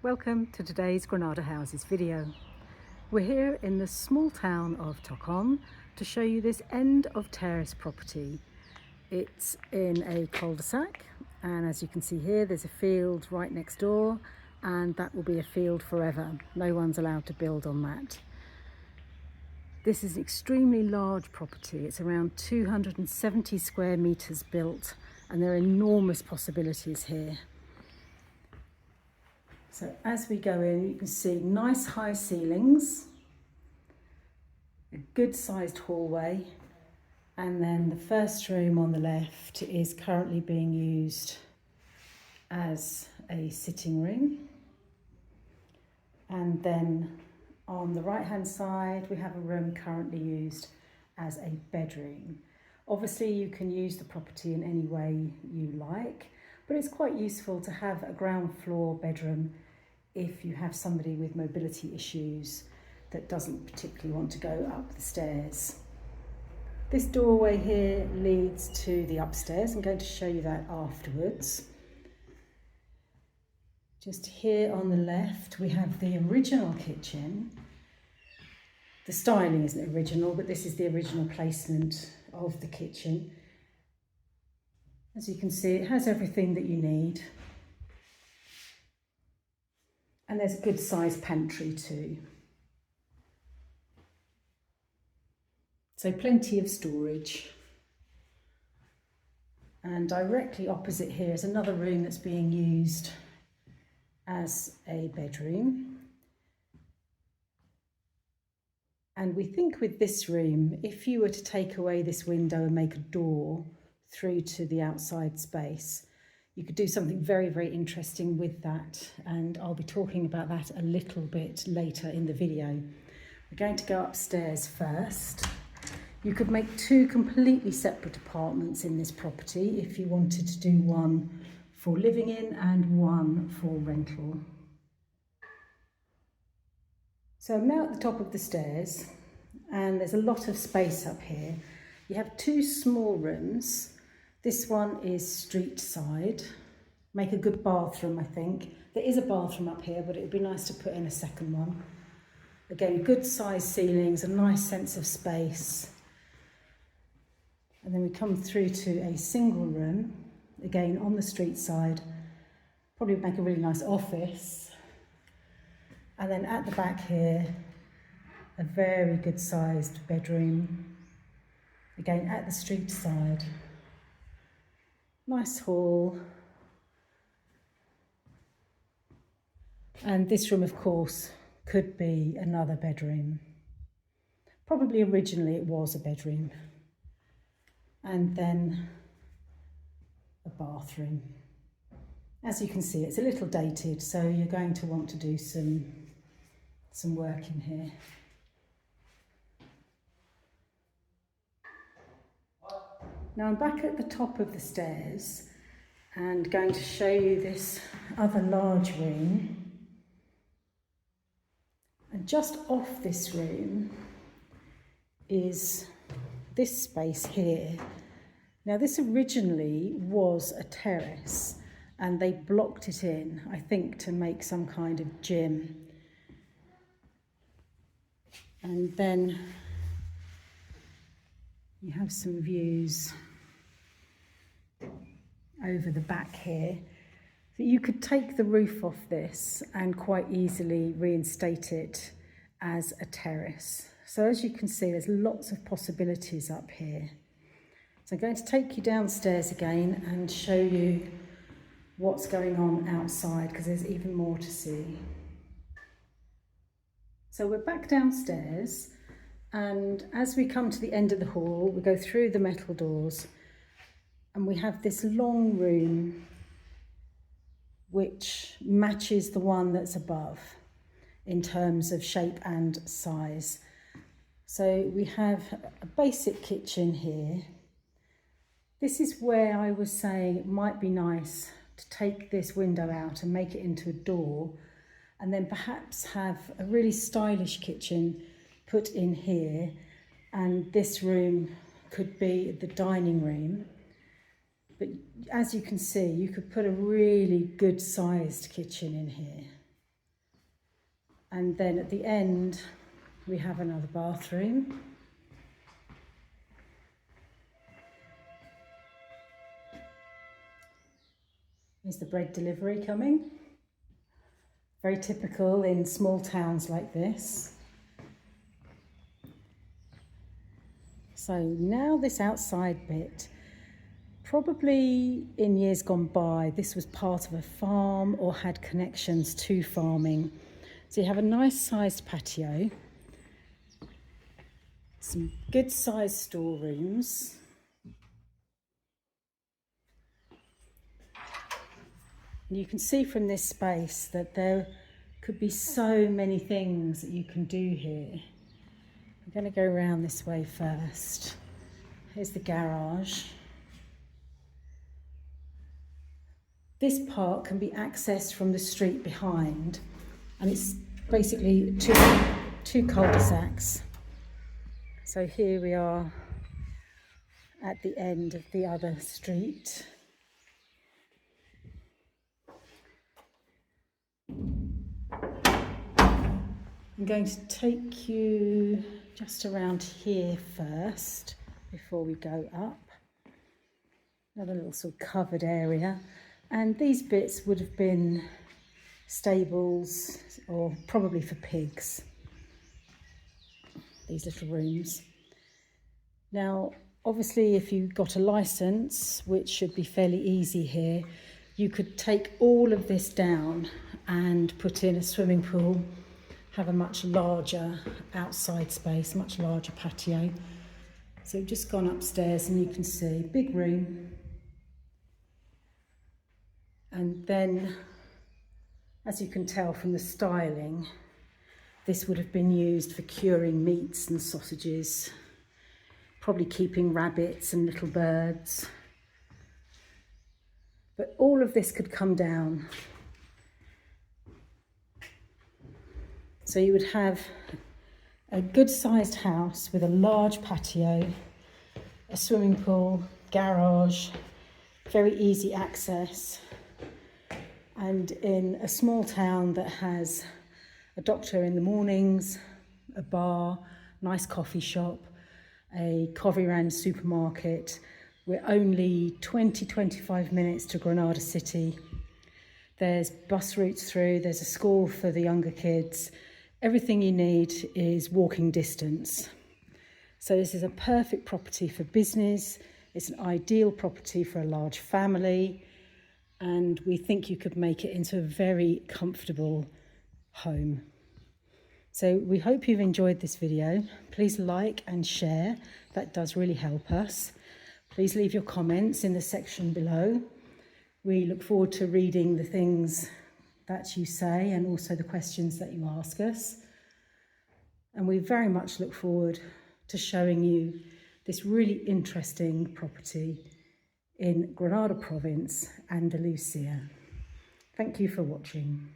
Welcome to today's Granada Houses video. We're here in the small town of Tocon to show you this end of terrace property. It's in a cul-de-sac, and as you can see here there's a field right next door, and that will be a field forever. No one's allowed to build on that. This is an extremely large property. It's around 270 square metres built, and there are enormous possibilities here. So as we go in, you can see nice high ceilings, a good sized hallway, and then the first room on the left is currently being used as a sitting room. And then on the right hand side, we have a room currently used as a bedroom. Obviously you can use the property in any way you like, but it's quite useful to have a ground floor bedroom if you have somebody with mobility issues that doesn't particularly want to go up the stairs. This doorway here leads to the upstairs. I'm going to show you that afterwards. Just here on the left we have the original kitchen. The styling isn't original, but this is the original placement of the kitchen. As you can see, it has everything that you need. And there's a good sized pantry too. So plenty of storage. And directly opposite here is another room that's being used as a bedroom. And we think with this room, if you were to take away this window and make a door through to the outside space, you could do something very, very interesting with that, and I'll be talking about that a little bit later in the video. We're going to go upstairs first. You could make two completely separate apartments in this property if you wanted to do one for living in and one for rental. So I'm now at the top of the stairs, and there's a lot of space up here. You have two small rooms. This one is street side. Make a good bathroom, I think. There is a bathroom up here, but it would be nice to put in a second one. Again, good sized ceilings, a nice sense of space. And then we come through to a single room, again on the street side. Probably make a really nice office. And then at the back here, a very good sized bedroom. Again, at the street side. Nice hall. And this room, of course, could be another bedroom. Probably originally it was a bedroom. And then a bathroom. As you can see, it's a little dated, so you're going to want to do some work in here. Now I'm back at the top of the stairs and going to show you this other large room. And just off this room is this space here. Now this originally was a terrace, and they blocked it in, I think, to make some kind of gym. And then you have some views over the back here. So you could take the roof off this and quite easily reinstate it as a terrace. So as you can see, there's lots of possibilities up here. So I'm going to take you downstairs again and show you what's going on outside, because there's even more to see. So we're back downstairs, and as we come to the end of the hall, we go through the metal doors, and we have this long room which matches the one that's above in terms of shape and size. So we have a basic kitchen here. This is where I was saying it might be nice to take this window out and make it into a door, and then perhaps have a really stylish kitchen put in here, and this room could be the dining room. But as you can see, you could put a really good sized kitchen in here. And then at the end, we have another bathroom. Here's the bread delivery coming. Very typical in small towns like this. So now this outside bit, probably in years gone by, this was part of a farm or had connections to farming. So you have a nice sized patio, some good sized storerooms. And you can see from this space that there could be so many things that you can do here. I'm going to go around this way first. Here's the garage. This part can be accessed from the street behind, and it's basically two cul-de-sacs. So here we are at the end of the other street. I'm going to take you just around here first before we go up. Another little sort of covered area. And these bits would have been stables or probably for pigs, these little rooms. Now, obviously, if you got a license, which should be fairly easy here, you could take all of this down and put in a swimming pool, have a much larger outside space, much larger patio. So we've just gone upstairs and you can see big room. And then, as you can tell from the styling, this would have been used for curing meats and sausages, probably keeping rabbits and little birds. But all of this could come down. So you would have a good sized house with a large patio, a swimming pool, garage, very easy access. And in a small town that has a doctor in the mornings, a bar, nice coffee shop, a Coviran supermarket, we're only 20-25 minutes to Granada City. There's bus routes through, there's a school for the younger kids. Everything you need is walking distance. So this is a perfect property for business. It's an ideal property for a large family. And we think you could make it into a very comfortable home. So we hope you've enjoyed this video. Please like and share. That does really help us. Please leave your comments in the section below. We look forward to reading the things that you say and also the questions that you ask us. And we very much look forward to showing you this really interesting property in Granada Province, Andalusia. Thank you for watching.